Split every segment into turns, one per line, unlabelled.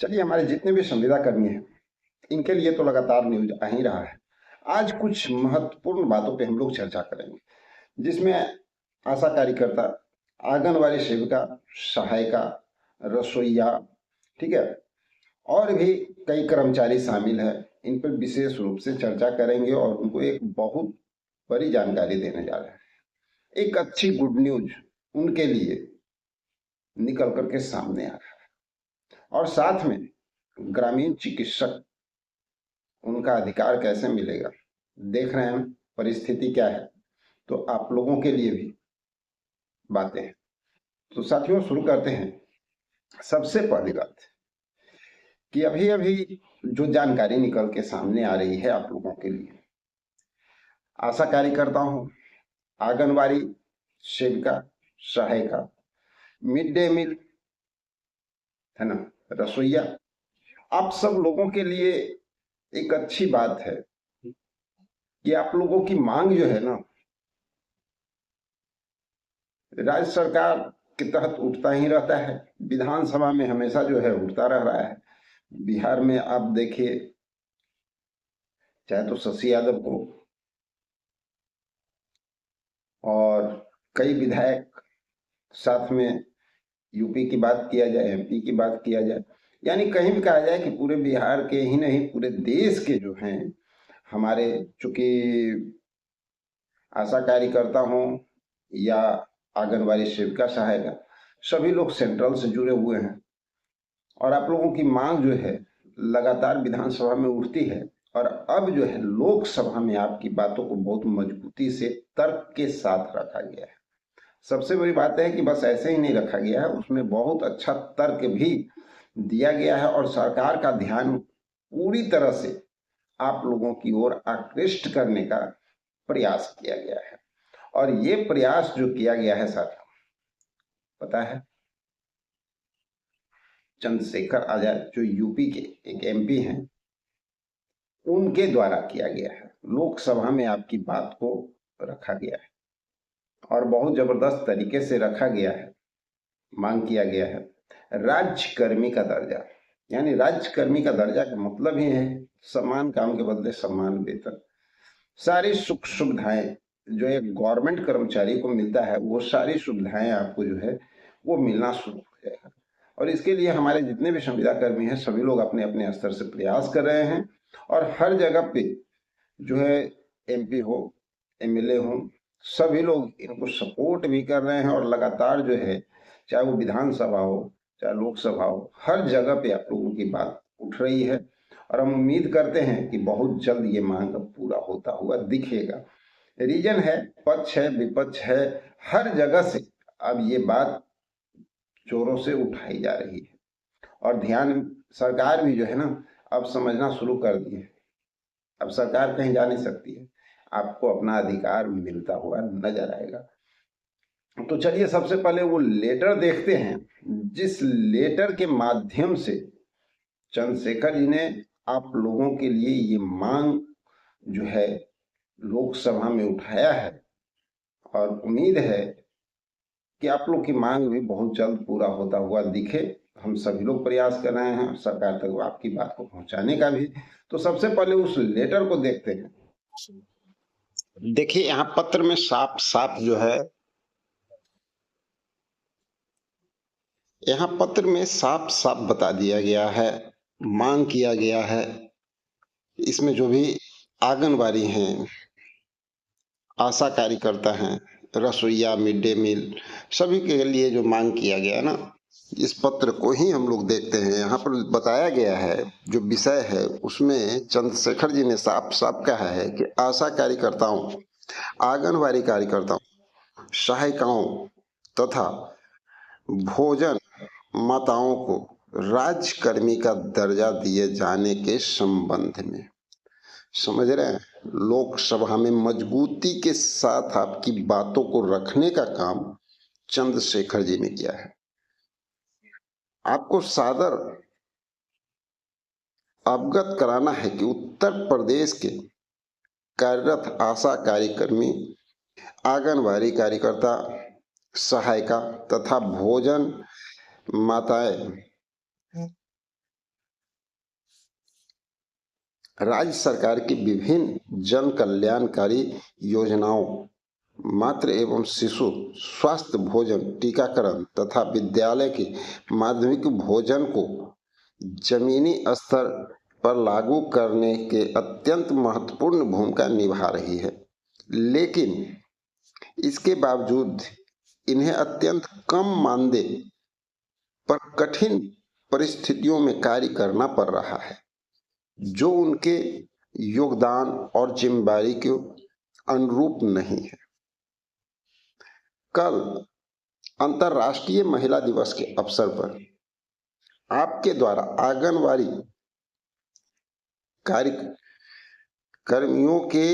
चलिए, हमारे जितने भी संविदा कर्मी हैं इनके लिए तो लगातार न्यूज आ ही रहा है। आज कुछ महत्वपूर्ण बातों पे हम लोग चर्चा करेंगे, जिसमें आशा कार्यकर्ता, आंगनवाड़ी सेविका, सहायिका, रसोईया, ठीक है, और भी कई कर्मचारी शामिल हैं। इन पर विशेष रूप से चर्चा करेंगे और उनको एक बहुत बड़ी जानकारी देने जा रहे हैं। एक अच्छी गुड न्यूज उनके लिए निकल करके सामने आ रहा है, और साथ में ग्रामीण चिकित्सक, उनका अधिकार कैसे मिलेगा, देख रहे हैं परिस्थिति क्या है, तो आप लोगों के लिए भी बातें हैं। तो साथियों, शुरू करते हैं। सबसे पहली बात कि अभी अभी जो जानकारी निकल के सामने आ रही है आप लोगों के लिए, आशा कार्यकर्ताओं, आंगनवाड़ी सेविका, सहायिका, मिड डे मील, है ना, रसोईया, आप सब लोगों के लिए एक अच्छी बात है कि आप लोगों की मांग जो है ना, राज्य सरकार के तहत उठता ही रहता है, विधानसभा में हमेशा जो है उठता रह रहा है। बिहार में आप देखिए, चाहे तो शशि यादव को और कई विधायक, साथ में यूपी की बात किया जाए, एमपी की बात किया जाए, यानी कहीं भी कहा जाए कि पूरे बिहार के ही नहीं पूरे देश के जो हैं हमारे, चूंकि आशा कार्यकर्ता हों या आंगनवाड़ी सेविका, सहायिका, सभी लोग सेंट्रल से जुड़े हुए हैं। और आप लोगों की मांग जो है लगातार विधानसभा में उठती है, और अब जो है लोकसभा में आपकी बातों को बहुत मजबूती से तर्क के साथ रखा गया है। सबसे बड़ी बात है कि बस ऐसे ही नहीं रखा गया है, उसमें बहुत अच्छा तर्क भी दिया गया है, और सरकार का ध्यान पूरी तरह से आप लोगों की ओर आकृष्ट करने का प्रयास किया गया है। और ये प्रयास जो किया गया है साथियों, पता है, चंद्रशेखर आजाद जो यूपी के एक एमपी हैं, उनके द्वारा किया गया है। लोकसभा में आपकी बात को रखा गया है और बहुत जबरदस्त तरीके से रखा गया है। मांग किया गया है राज्यकर्मी का दर्जा, यानी राज्यकर्मी का दर्जा का मतलब ही है समान काम के बदले समान वेतन। सारी सुख सुविधाएं जो एक गवर्नमेंट कर्मचारी को मिलता है, वो सारी सुविधाएं आपको जो है वो मिलना शुरू हो जाएगा। और इसके लिए हमारे जितने भी संविदा कर्मी हैं सभी लोग अपने अपने स्तर से प्रयास कर रहे हैं, और हर जगह पे जो है एमपी हो, एमएलए हो, सभी लोग इनको सपोर्ट भी कर रहे हैं। और लगातार जो है, चाहे वो विधानसभा हो चाहे लोकसभा हो, हर जगह पे आप लोगों की बात उठ रही है, और हम उम्मीद करते हैं कि बहुत जल्द ये मांग अब पूरा होता हुआ दिखेगा। रीजन है, पक्ष है, विपक्ष है, हर जगह से अब ये बात जोरों से उठाई जा रही है, और ध्यान सरकार भी जो है ना अब समझना शुरू कर दी है। अब सरकार कहीं जा नहीं सकती है, आपको अपना अधिकार मिलता हुआ नजर आएगा। तो चलिए, सबसे पहले वो लेटर देखते हैं, जिस लेटर के माध्यम से चंद्रशेखर जी ने आप लोगों के लिए ये मांग जो है लोकसभा में उठाया है। और उम्मीद है कि आप लोग की मांग भी बहुत जल्द पूरा होता हुआ दिखे। हम सभी लोग प्रयास कर रहे हैं सरकार तक आपकी बात को पहुंचाने का भी। तो सबसे पहले उस लेटर को देखते हैं। देखिए, यहाँ पत्र में साफ साफ जो है, यहाँ पत्र में साफ साफ बता दिया गया है, मांग किया गया है। इसमें जो भी आंगनबाड़ी हैं, आशा कार्यकर्ता हैं, रसोईया, मिड डे मील, सभी के लिए जो मांग किया गया ना, इस पत्र को ही हम लोग देखते हैं। यहाँ पर बताया गया है जो विषय है, उसमें चंद्रशेखर जी ने साफ साफ कहा है कि आशा कार्यकर्ताओं, आंगनबाड़ी कार्यकर्ताओं, सहायिकाओं तथा भोजन माताओं को राज्यकर्मी का दर्जा दिए जाने के संबंध में, समझ रहे हैं, लोकसभा में मजबूती के साथ आपकी बातों को रखने का काम चंद्रशेखर जी ने किया है। आपको सादर अवगत कराना है कि उत्तर प्रदेश के कार्यरत आशा कार्यकर्मी, आंगनबाड़ी कार्यकर्ता, सहायिका तथा भोजन माताएं राज्य सरकार की विभिन्न जन कल्याणकारी योजनाओं, मातृ एवं शिशु स्वास्थ्य, भोजन, टीकाकरण तथा विद्यालय के माध्यमिक भोजन को जमीनी स्तर पर लागू करने के अत्यंत महत्वपूर्ण भूमिका निभा रही है। लेकिन इसके बावजूद इन्हें अत्यंत कम मानदेय पर कठिन परिस्थितियों में कार्य करना पड़ रहा है, जो उनके योगदान और जिम्मेदारी के अनुरूप नहीं है। कल अंतर्राष्ट्रीय महिला दिवस के अवसर पर आपके द्वारा आंगनवाड़ी कार्यकर्मियों के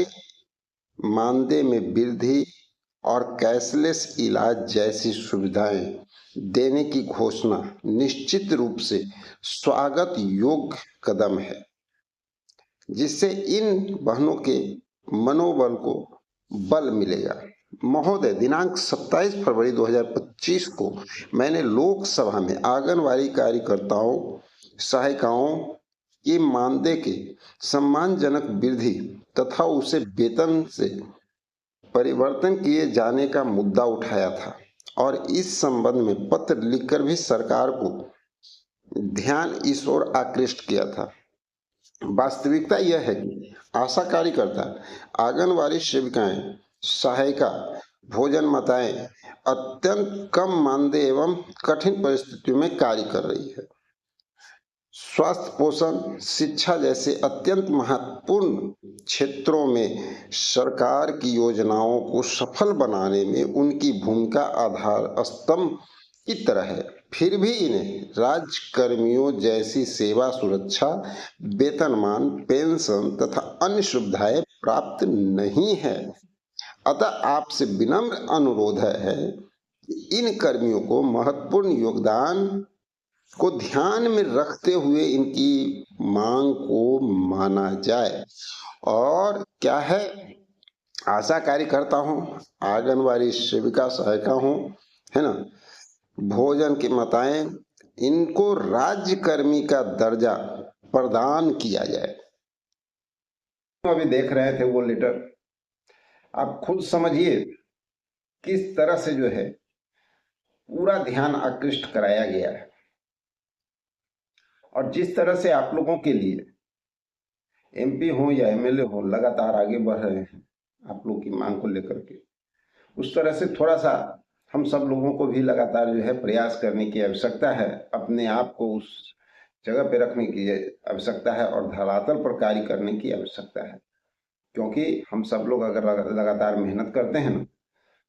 मानदेय में वृद्धि और कैशलेस इलाज जैसी सुविधाएं देने की घोषणा निश्चित रूप से स्वागत योग्य कदम है, जिससे इन बहनों के मनोबल को बल मिलेगा। महोदय, दिनांक 27 फरवरी 2025 को मैंने लोकसभा में आंगनवाड़ी कार्यकर्ताओं, सहायिकाओं के मानदेय के सम्मानजनक वृद्धि तथा उसे वेतन से परिवर्तन किए जाने का मुद्दा उठाया था और इस संबंध में पत्र लिखकर भी सरकार को ध्यान इस ओर आकृष्ट किया था। वास्तविकता यह है कि आशा कार्यकर्ता, आंगनवाड़ी सेविकाएं, सहायिका, भोजन माताएं अत्यंत कम मानदेय एवं कठिन परिस्थितियों में कार्य कर रही है। स्वास्थ्य, पोषण, शिक्षा जैसे अत्यंत महत्वपूर्ण क्षेत्रों में सरकार की योजनाओं को सफल बनाने में उनकी भूमिका आधार स्तंभ की तरह है। फिर भी इन्हें राज्य कर्मियों जैसी सेवा सुरक्षा, वेतनमान, पेंशन तथा अन्य सुविधाएं प्राप्त नहीं है। अतः आपसे विनम्र अनुरोध है कि इन कर्मियों को महत्वपूर्ण योगदान को ध्यान में रखते हुए इनकी मांग को माना जाए। और क्या है, आशा कार्यकर्ता हो, आंगनवाड़ी सेविका सहायिका हो, है ना, भोजन की माताएं, इनको राज्य कर्मी का दर्जा प्रदान किया जाए। अभी देख रहे थे वो लेटर, आप खुद समझिए किस तरह से जो है पूरा ध्यान आकृष्ट कराया गया है और जिस तरह से आप लोगों के लिए एमपी हो या एमएलए हो लगातार आगे बढ़ रहे हैं आप लोग की मांग को लेकर के, उस तरह से थोड़ा सा हम सब लोगों को भी लगातार जो है प्रयास करने की आवश्यकता है, अपने आप को उस जगह पे रखने की आवश्यकता है और धरातल पर कार्य करने की आवश्यकता है। क्योंकि हम सब लोग अगर लगातार मेहनत करते हैं ना,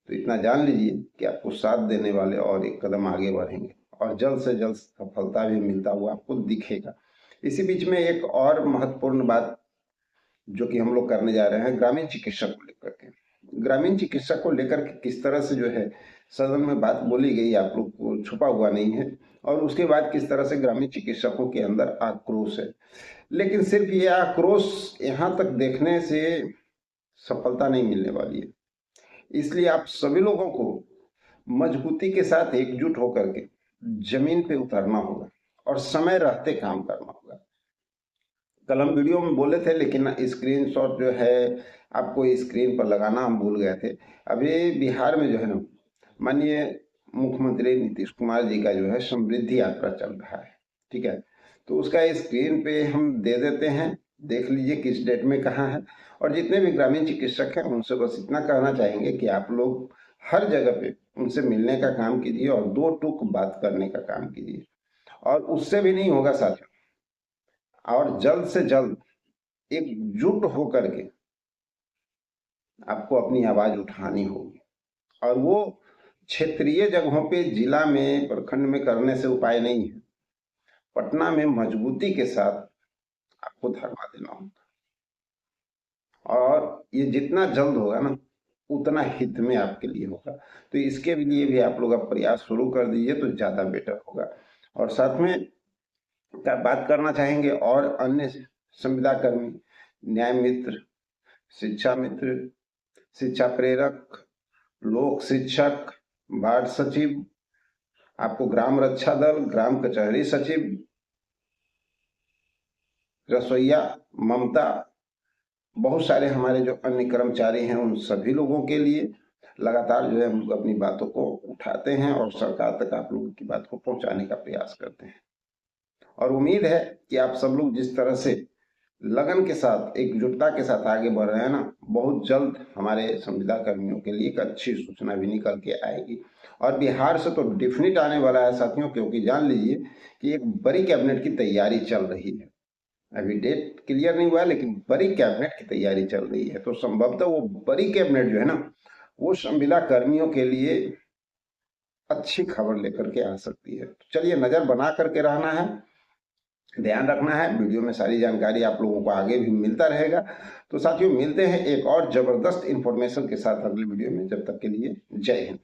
तो इतना जान लीजिए कि आपको साथ देने वाले और एक कदम आगे बढ़ेंगे और जल्द से जल्द सफलता भी मिलता हुआ आपको दिखेगा। इसी बीच में एक और महत्वपूर्ण बात जो कि हम लोग करने जा रहे हैं, ग्रामीण चिकित्सक को लेकर के। ग्रामीण चिकित्सक को लेकर के किस तरह से जो है सदन में बात बोली गई, आप लोग को छुपा हुआ नहीं है, और उसके बाद किस तरह से ग्रामीण चिकित्सकों के अंदर आक्रोश है। लेकिन सिर्फ ये आक्रोश यहाँ तक देखने से सफलता नहीं मिलने वाली है। इसलिए आप सभी लोगों को मजबूती के साथ एकजुट होकर के जमीन पे उतरना होगा और समय रहते काम करना होगा। कल हम वीडियो में बोले थे, लेकिन स्क्रीनशॉट जो है आपको स्क्रीन पर लगाना हम भूल गए थे। अभी बिहार में जो है ना, माननीय मुख्यमंत्री नीतीश कुमार जी का जो है समृद्धि यात्रा चल रहा है, ठीक है। तो उसका स्क्रीन पे हम दे देते हैं, देख लीजिए किस डेट में कहाँ है। और जितने भी ग्रामीण चिकित्सक हैं उनसे बस इतना कहना चाहेंगे कि आप लोग हर जगह पे उनसे मिलने का काम कीजिए और दो टूक बात करने का काम कीजिए। और उससे भी नहीं होगा साथियों, और जल्द से जल्द एकजुट होकर के आपको अपनी आवाज उठानी होगी। और वो क्षेत्रीय जगहों पे, जिला में, प्रखंड में करने से उपाय नहीं है। पटना में मजबूती के साथ आपको धरना देना होगा और ये जितना जल्द होगा ना उतना हित में आपके लिए होगा। तो इसके लिए भी आप लोग अब प्रयास शुरू कर दीजिए तो ज्यादा बेटर होगा। और साथ में बात करना चाहेंगे और अन्य संविदा कर्मी, न्याय मित्र, शिक्षा मित्र, शिक्षा प्रेरक, लोक शिक्षक, वार्ड सचिव, आपको ग्राम रक्षा दल, ग्राम कचहरी सचिव, रसोईया, ममता, बहुत सारे हमारे जो अन्य कर्मचारी हैं उन सभी लोगों के लिए लगातार जो है हम लोग अपनी बातों को उठाते हैं और सरकार तक आप लोगों की बात को पहुंचाने का प्रयास करते हैं। और उम्मीद है कि आप सब लोग जिस तरह से लगन के साथ, एकजुटता के साथ आगे बढ़ रहे हैं ना, बहुत जल्द हमारे संविदा कर्मियों के लिए एक अच्छी सूचना भी निकल के आएगी। और बिहार से तो डेफिनेट आने वाला है साथियों, क्योंकि जान लीजिए कि एक बड़ी कैबिनेट की तैयारी चल रही है। अभी डेट क्लियर नहीं हुआ है, लेकिन बड़ी कैबिनेट की तैयारी चल रही है। तो संभवतः वो बड़ी कैबिनेट जो है ना, वो संविदा कर्मियों के लिए अच्छी खबर लेकर के आ सकती है। तो चलिए, नजर बना करके रहना है, ध्यान रखना है। वीडियो में सारी जानकारी आप लोगों को आगे भी मिलता रहेगा। तो साथियों, मिलते हैं एक और जबरदस्त इंफॉर्मेशन के साथ अगले वीडियो में। जब तक के लिए जय हिंद।